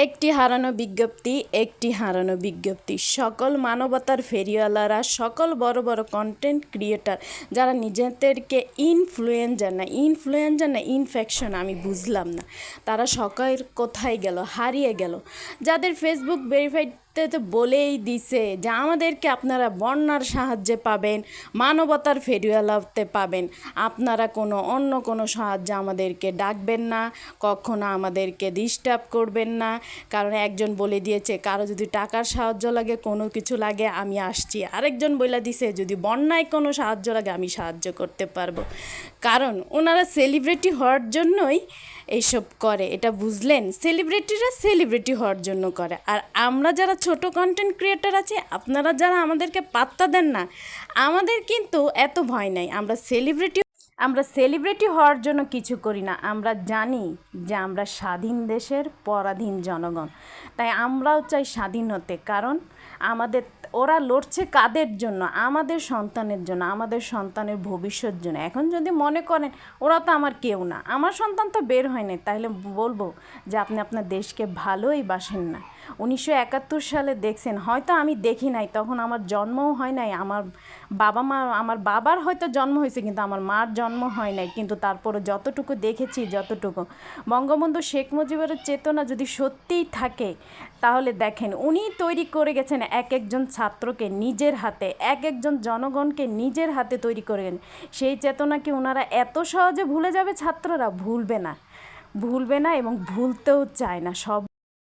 একটি হারানো বিজ্ঞপ্তি। সকল মানবতার ফেরিওয়ালারা, সকল বড় বড় কন্টেন্ট ক্রিয়েটার যারা নিজেদেরকে ইনফ্লুয়েঞ্জার না ইনফেকশন, আমি বুঝলাম না, তারা সকল কোথায় গেল, হারিয়ে গেল। যাদের ফেসবুক ভেরিফাইড তো বলেই দিছে যে আমাদেরকে আপনারা বন্যার সাহায্যে পাবেন, মানবতার ফেরিওয়ালাতে পাবেন, আপনারা অন্য কোনো সাহায্য আমাদেরকে ডাকবেন না, কখনো আমাদেরকে ডিস্টার্ব করবেন না। কারণ একজন বলে দিয়েছে কারো যদি টাকার সাহায্য লাগে, কোনো কিছু লাগে, আমি আসছি। আরেকজন বলে দিছে যদি বন্যায় কোনো সাহায্য লাগে আমি সাহায্য করতে পারবো। কারণ ওনারা সেলিব্রিটি হওয়ার জন্যই এইসব করে, এটা বুঝলেন? সেলিব্রিটিরা সেলিব্রিটি হওয়ার জন্য করে। আর আমরা যারা ছোট কন্টেন্ট ক্রিয়েটার আছি, আপনারা যারা আমাদেরকে পাত্তা দেন না, আমাদের কিন্তু এত ভয় নাই। আমরা সেলিব্রিটি হওয়ার জন্য কিছু করি না। আমরা জানি যে আমরা স্বাধীন দেশের পরাধীন জনগণ, তাই আমরাও চাই স্বাধীন হতে। কারণ ওরা লড়ছে কাদের জন্য? আমাদের সন্তানের জন্য, আমাদের সন্তানের ভবিষ্যৎ জন্য। এখন যদি মনে করেন ওরা তো আমার কেউ না, আমার সন্তান তো বের হয় নাই, তাহলে বলবো যে আপনি আপনার দেশকে ভালোই বাসেন না। 1971 সালে দেখছেন, হয়তো আমি দেখি নাই, তখন আমার জন্মও হয় নাই। আমার বাবার হয়তো জন্ম হয়েছে, কিন্তু আমার মার জন্ম হয় নাই। কিন্তু তারপরে যতটুকু দেখেছি, বঙ্গবন্ধু শেখ মুজিবের চেতনা যদি সত্যিই থাকে, তাহলে দেখেন উনি তৈরি করে গেছেন এক একজন ছাত্রকে নিজের হাতে, এক একজন জনগণকে নিজের হাতে তৈরি করে গেছেন। সেই চেতনা কি ওনারা এত সহজে ভুলে যাবে? ছাত্ররা ভুলবে না এবং ভুলতেও চায় না।